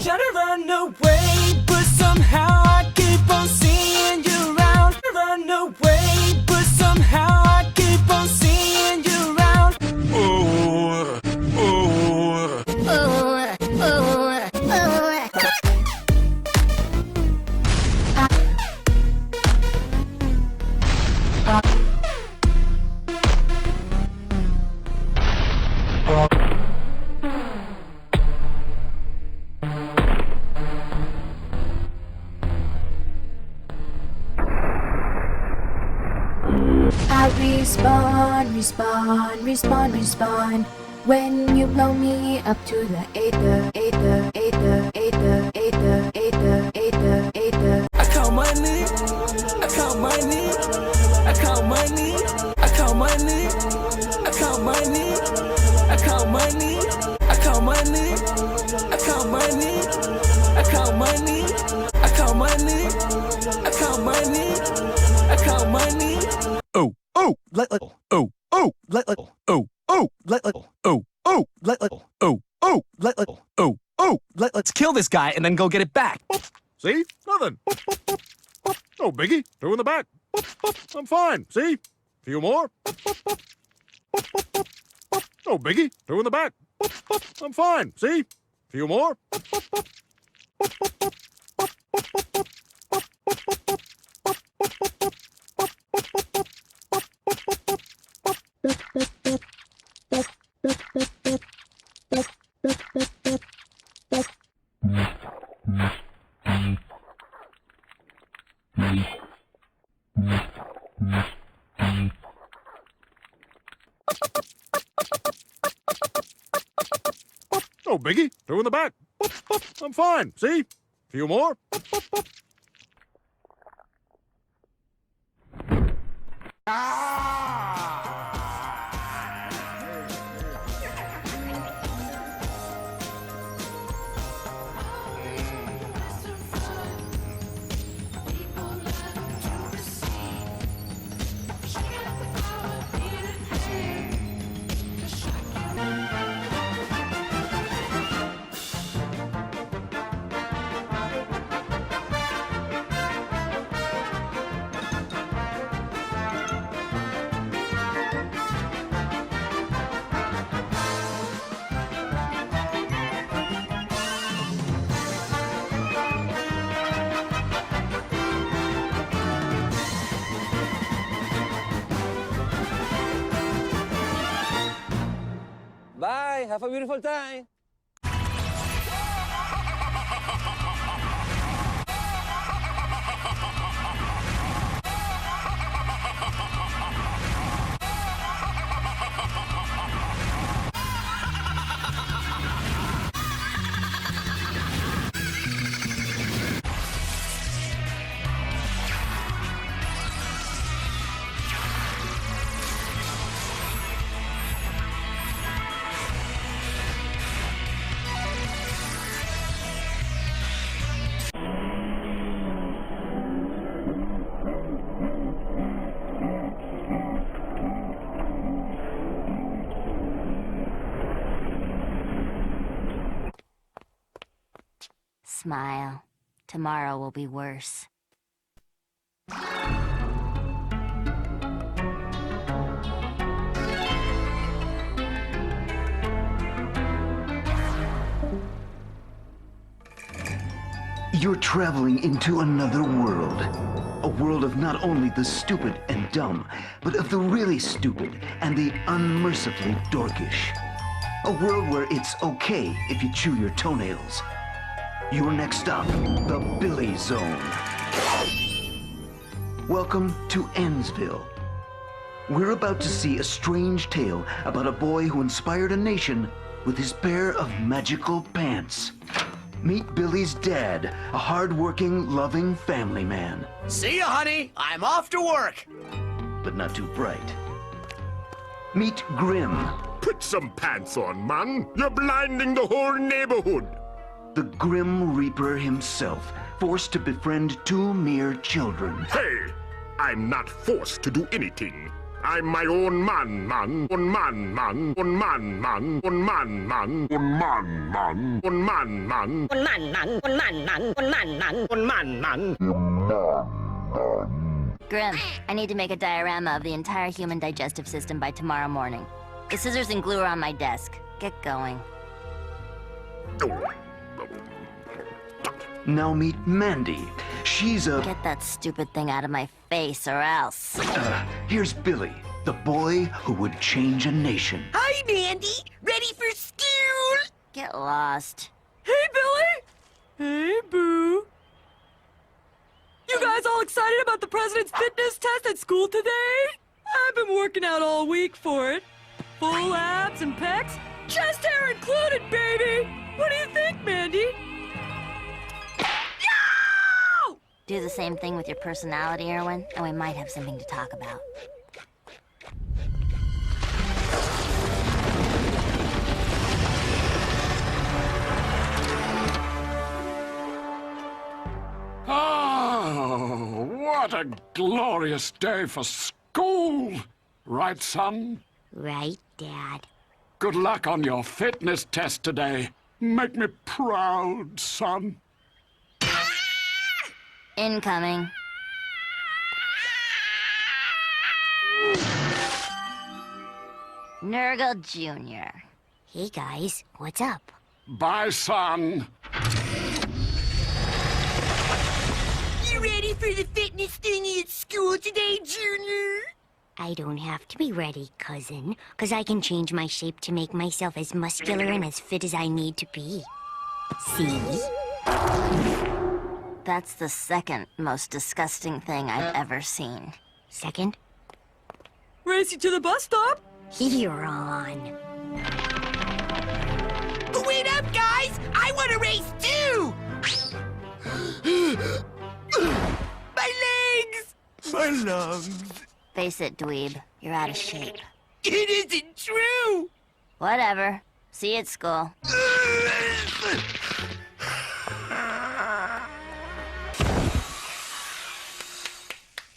Try to run away, but somehow I keep on seeing you around. Run away, but somehow I keep on seeing you around. Oh, oh. I respawn when you blow me up to the aether. I count money, I count money, I count money, I count money, I count money, I count money, I count money, I count money, I count money, I count money, I count money, I count money. Oh, oh, let, oh, oh, let, oh, oh, let, oh, let's kill this guy and then go get it back. See? Nothing. No biggie. Two in the back. I'm fine. See? Few more. No biggie. Two in the back. I'm fine. See? Few more. No biggie. Two in the back. I'm fine. See? Few more. Bye. Have a beautiful time. Smile. Tomorrow will be worse. You're traveling into another world. A world of not only the stupid and dumb, but of the really stupid and the unmercifully dorkish. A world where it's okay if you chew your toenails. Your next stop, the Billy Zone. Welcome to Endsville. We're about to see a strange tale about a boy who inspired a nation with his pair of magical pants. Meet Billy's dad, a hard-working, loving family man. See ya, honey. I'm off to work. But not too bright. Meet Grim. Put some pants on, man. You're blinding the whole neighborhood. The Grim Reaper himself, forced to befriend two mere children. Hey, I'm not forced to do anything. I'm my own man. Own man. Own man. Own man. Own man. Own man. Grim, I need to make a diorama of the entire human digestive system by tomorrow morning. The scissors and glue are on my desk. Get going. Now meet Mandy. She's a... Get that stupid thing out of my face or else. Here's Billy, the boy who would change a nation. Hi, Mandy. Ready for school? Get lost. Hey, Billy! Hey, Boo! You guys all excited about the president's fitness test at school today? I've been working out all week for it. Full abs and pecs, chest hair included, baby! What do you think, Mandy? No! Do the same thing with your personality, Erwin, and we might have something to talk about. Oh, what a glorious day for school! Right, son? Right, Dad. Good luck on your fitness test today. Make me proud, son. Incoming. Nurgle Jr. Hey, guys. What's up? Bye, son. You ready for the fitness thingy at school today, Junior? I don't have to be ready, cousin, because I can change my shape to make myself as muscular and as fit as I need to be. See? That's the second most disgusting thing I've ever seen. Second? Race you to the bus stop? You're on. Wait up, guys! I want to race too! My legs! My lungs. Face it, dweeb. You're out of shape. It isn't true! Whatever. See you at school.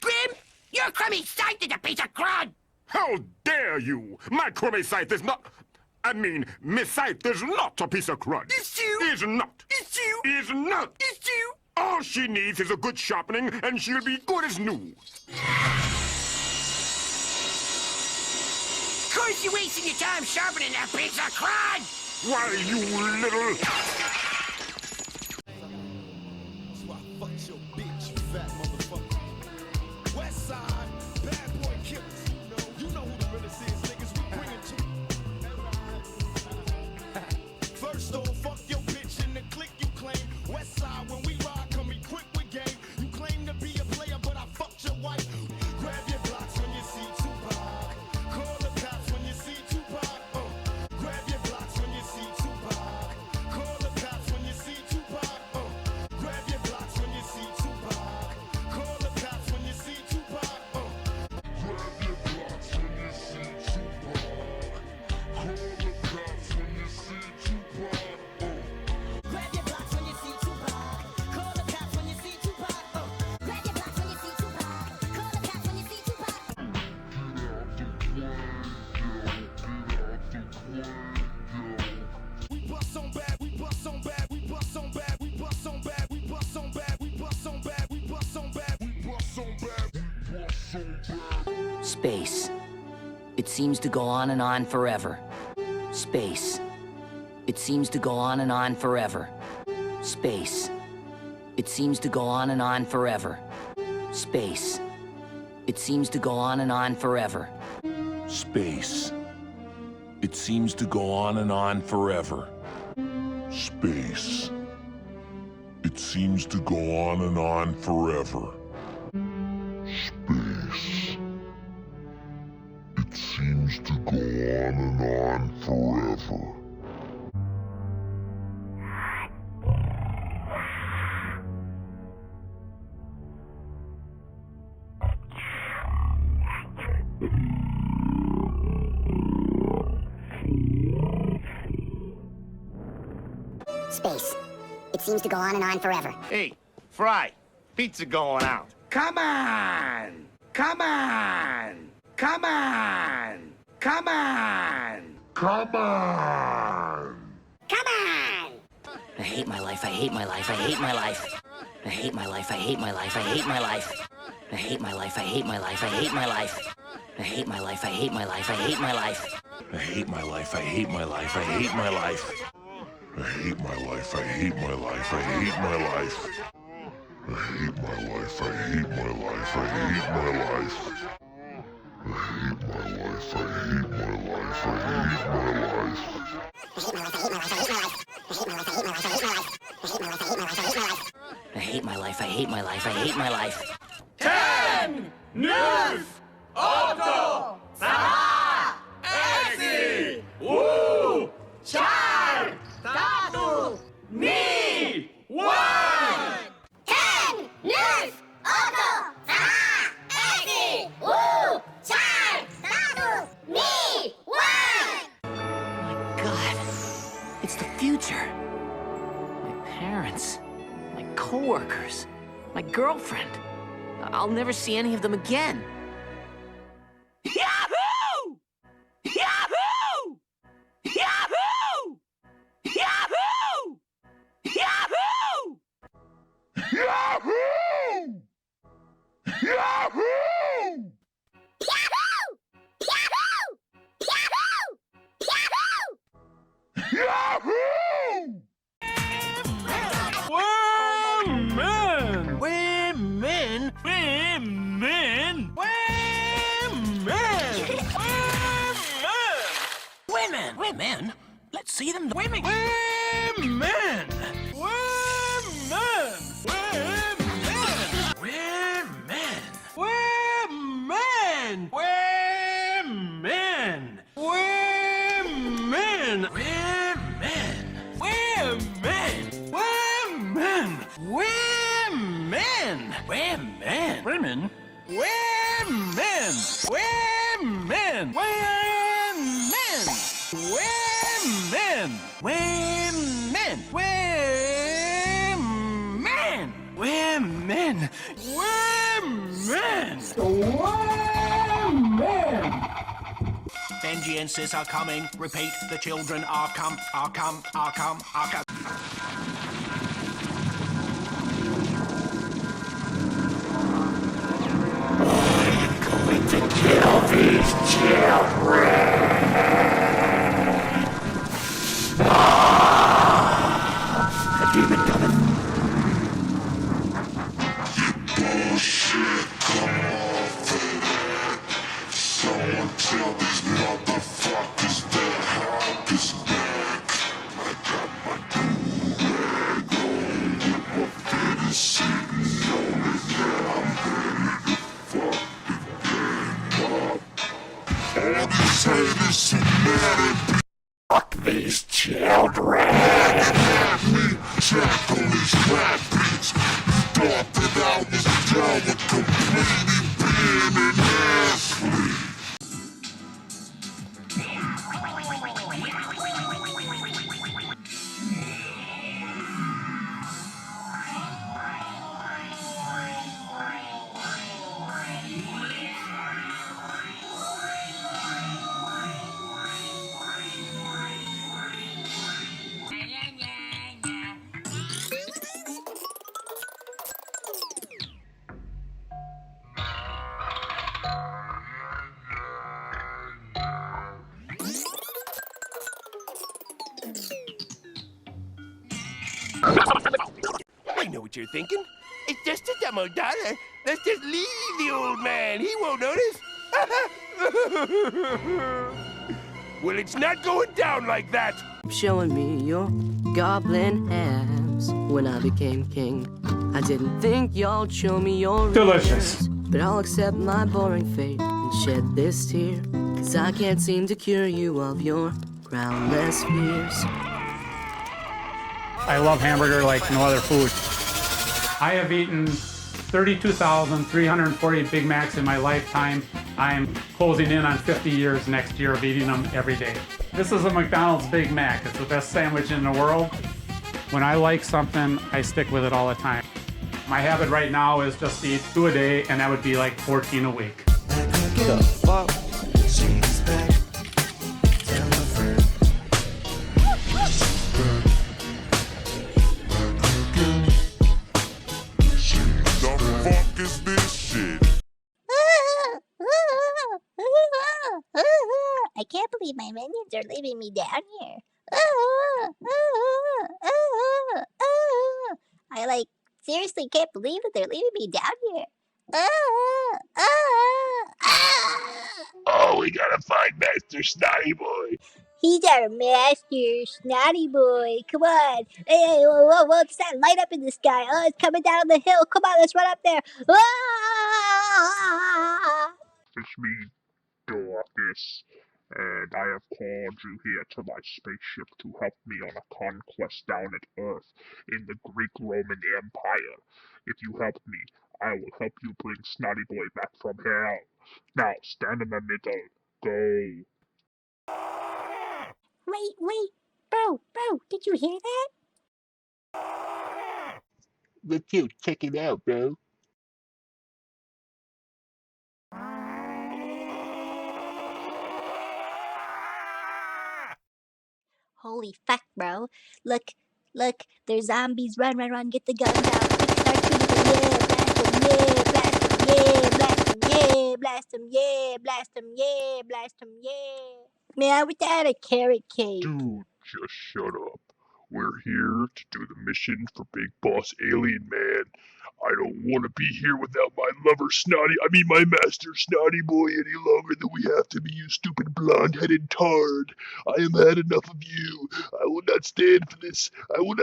Grim, your crummy sight is a piece of crud! How dare you? My crummy scythe is not... I mean, Miss Scythe is not a piece of crud. It's true! Is not. It's true! Is not. It's true! All she needs is a good sharpening, and she'll be good as new. Of course you're wasting your time sharpening that piece of crud! Why, you little... So I fucked your bitch, you fat motherfucker. West side, bad boy killers. You know who the realest is, niggas. We bring it to you. First off, fuck your bitch in the clique you claim. West side, when we ride, come equipped with game. You claim to be a player, but I fucked your wife. Grab your blocks when you see Tupac. Call the cops when you see Tupac. Grab your blocks when you see Tupac. Call the cops when you see Tupac. Grab your blocks when you see Tupac. Call the cops when you see Tupac. Grab your blocks when you see Tupac. Call the cops when you see Tupac. Grab your blocks when you see Tupac. Call the cops when you see Tupac. Grab your blocks when you see Tupac. Call the cops when you see Tupac. We bust on bad, we bust on bad, we bust on bad, we bust on bad, we bust on bad, we bust on bad, we bust on bad, we bust on bad, we bust on bad. Space. It seems to go on and on forever. Space. It seems to go on and on forever. Space. It seems to go on and on forever. Space. It seems to go on and on forever. Space. It seems to go on and on forever. Space. It seems to go on and on forever. Space. It seems to go on and on forever. Space. It seems to go on and on forever. Hey, Fry, pizza going out. Come on! Come on! Come on! Come on! Come on! Come on! I hate my life, I hate my life, I hate my life. I hate my life, I hate my life, I hate my life. I hate my life, I hate my life, I hate my life. I hate my life, I hate my life, I hate my life. I hate my life, I hate my life, I hate my life. I hate my life, I hate my life, I hate my life. I hate my life, I hate my life, I hate my life. I hate my life, I hate my life, I hate my life. I hate my life, I hate my life, I hate my life. 10, 9, 8, 7, 6, 5, 4, 3, 2, 1. 10, 9, 8, 7, 6, 5, 4, 3, 2, 1. God, it's the future. My parents, my coworkers, my girlfriend. I'll never see any of them again. Yahoo! Yahoo! Yahoo! Yahoo! Yahoo! Yahoo! Yahoo! Yahoo! Women! Women! Women! Women! Women! Women! Let's see them. Women! Women! Women! Women! Women! Women! Women! Women! Women! Women! Women! Women! Women! Women! Benji and Sis are coming. Repeat, the children are come. Going to kill these children! A demon coming. Bullshit, come off of it. Someone tell these motherfuckers that help is back. I got my do-rag on with my fitty sitting on it. Yeah, I'm ready to fucking gang up. All these haters and mad. Fuck these children! Let me tackle these rap beats. You thought that I was done with completely being an athlete. know what you're thinking. It's just a demo dollar. Let's just leave the old man. He won't notice. Well, it's not going down like that. Showing me your goblin abs when I became king. I didn't think y'all'd show me your Delicious. ears, but I'll accept my boring fate and shed this tear, 'cause I can't seem to cure you of your groundless fears. I love hamburger like no other food. I have eaten 32,340 Big Macs in my lifetime. I'm closing in on 50 years next year of eating them every day. This is a McDonald's Big Mac. It's the best sandwich in the world. When I like something, I stick with it all the time. My habit right now is just to eat 2 a day, and that would be like 14 a week. The fuck? She's back. Tell her friend. The fuck is this shit? I can't believe my minions are leaving me down here. I seriously can't believe that they're leaving me down here. Oh, we gotta find Master Snotty Boy. He's our master, Snotty Boy. Come on. Hey, whoa, what's that light up in the sky? Oh, it's coming down the hill. Come on, let's run up there. Ah! It's me, Dorcas, and I have called you here to my spaceship to help me on a conquest down at Earth in the Greek-Roman Empire. If you help me, I will help you bring Snotty Boy back from hell. Now, stand in the middle. Go. Wait. Bro, did you hear that? Let's go check it out, bro. Holy fuck, bro. Look, there's zombies. Run, get the guns out. Quick, start shooting them. Blast them, yeah. Man, I wish I had a carrot cake. Dude, just shut up. We're here to do the mission for Big Boss Alien Man. I don't want to be here without my my master Snotty Boy any longer than we have to be, you stupid blonde-headed tard. I have had enough of you. I will not stand for this. I will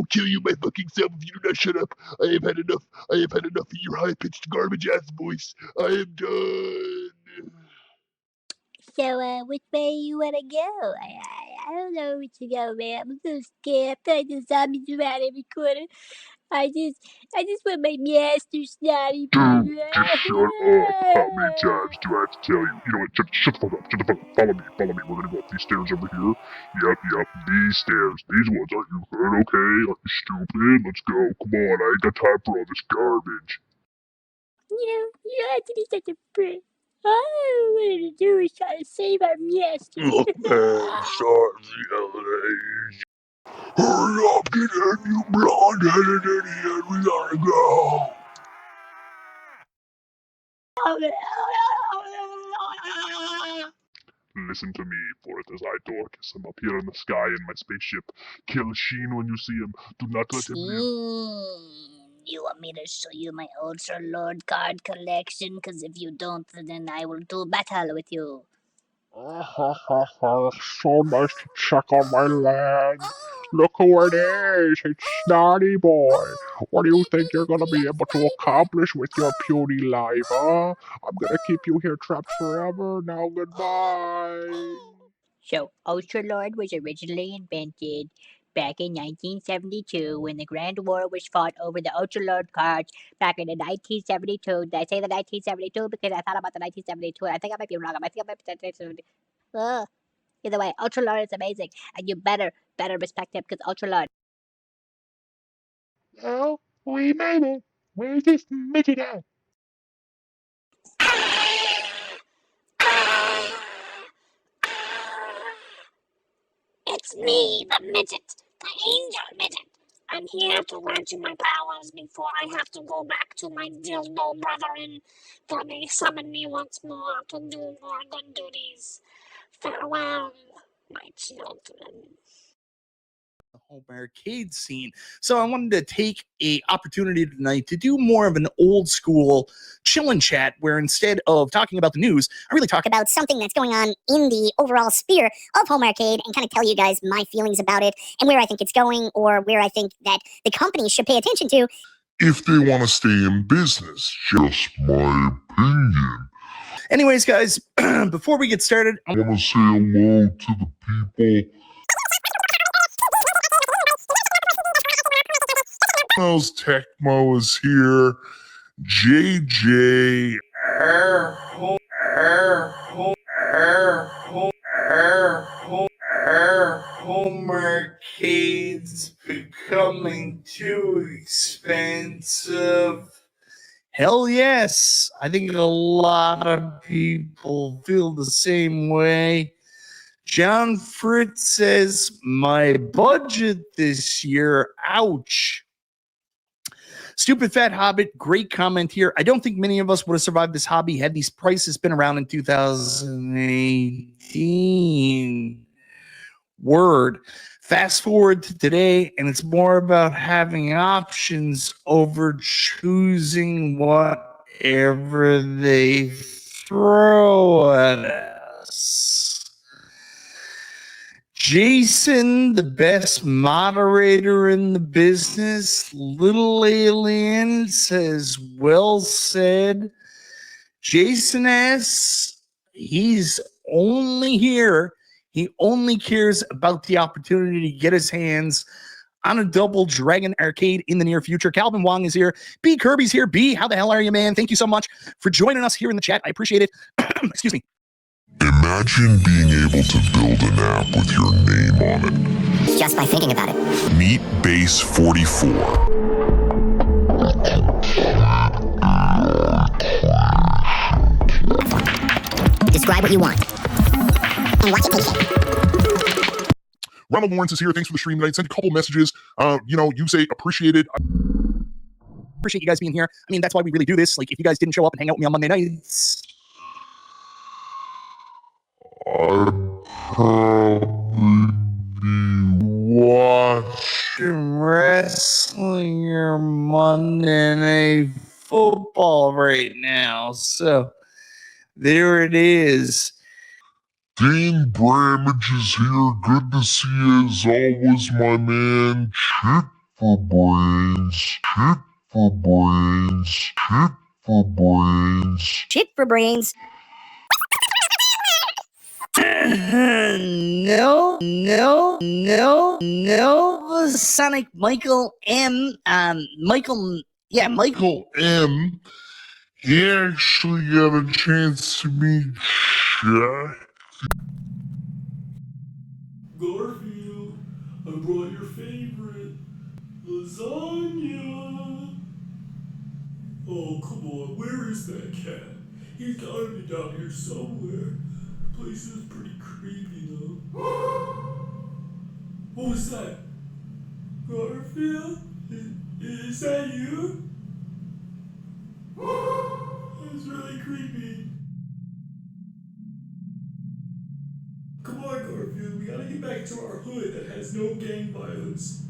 kill you my fucking self if you do not shut up. I have had enough of your high-pitched garbage-ass voice. I am done. So, which way you wanna go? I don't know which to go, man. I'm so scared. I feel like the zombies around every corner. I just want my master Snotty Boy. Dude, just shut up. How many times do I have to tell you? You know what? Shut the fuck up. Follow me. We're gonna go up these stairs over here. Yep. These stairs. These ones. Aren't you good? Okay. Aren't you stupid? Let's go. Come on. I ain't got time for all this garbage. You don't have to be such a prick. All I wanted to do is try to save our master. Look, man. Sorry, LA. Hurry up, get in, you blonde-headed idiot. We gotta go. Listen to me, for it is I, Dorcas. I'm up here in the sky in my spaceship. Kill Sheen when you see him. Do not let him live. You want me to show you my Ultra Lord card collection? Because if you don't, then I will do battle with you. So nice to check on my land. Look who it is. It's Snotty Boy. What do you think you're gonna be able to accomplish with your puny life, huh? I'm gonna keep you here trapped forever. Now goodbye. So, Ultra Lord was originally invented back in 1972 when the Grand War was fought over the Ultra Lord cards back in the 1972. Did I say the 1972? Because I thought about the 1972. I think I might be wrong. I might be 1972. Ugh. Either way, Ultra Lord is amazing. And you better respect him because Ultra Lord. Oh, we made it. Where's this midget at? It's me, the midget, the angel midget. I'm here to grant you my powers before I have to go back to my dildo brethren, for they summon me once more to do more good duties. Farewell, my children. home arcade scene. So I wanted to take a opportunity tonight to do more of an old school chill and chat, where instead of talking about the news, I really talk about something that's going on in the overall sphere of home arcade and kind of tell you guys my feelings about it and where I think it's going, or where I think that the company should pay attention to. If they want to stay in business, just my opinion. Anyways, guys, before we get started, I want to say hello to the people. Tecmo is here. JJ. Home arcades becoming too expensive. Hell yes. I think a lot of people feel the same way. John Fritz says, my budget this year, ouch. Stupid Fat Hobbit, great comment here. I don't think many of us would have survived this hobby had these prices been around in 2018. Word. Fast forward to today, and it's more about having options over choosing whatever they throw at us. Jason, the best moderator in the business. Little Alien says, well said. Jason S., he's only here. He only cares about the opportunity to get his hands on a double Dragon arcade in the near future. Calvin Wong is here. B. Kirby's here. B, how the hell are you, man? Thank you so much for joining us here in the chat. I appreciate it. Excuse me. Imagine being able to build an app with your name on it. Just by thinking about it. Meet Base 44. Describe what you want. And watch it take shape. Ronald Lawrence is here. Thanks for the stream tonight. Sent a couple messages. You say appreciate it. Appreciate you guys being here. I mean, that's why we really do this. Like, if you guys didn't show up and hang out with me on Monday nights, I'd probably be watching wrestling or Monday Night Football right now. So there it is. Dane Bramage is here. Good to see you as always, my man. Chit for brains. Chit for brains. Chit for brains. Shit for brains. No, Sonic Michael M. Michael M. He actually got a chance to meet Jack. Garfield, I brought your favorite lasagna. Oh, come on, where is that cat? He's gotta be down here somewhere. The place is pretty creepy, though. What was that? Garfield? Is that you? That's really creepy. Come on, Garfield, we gotta get back to our hood that has no gang violence.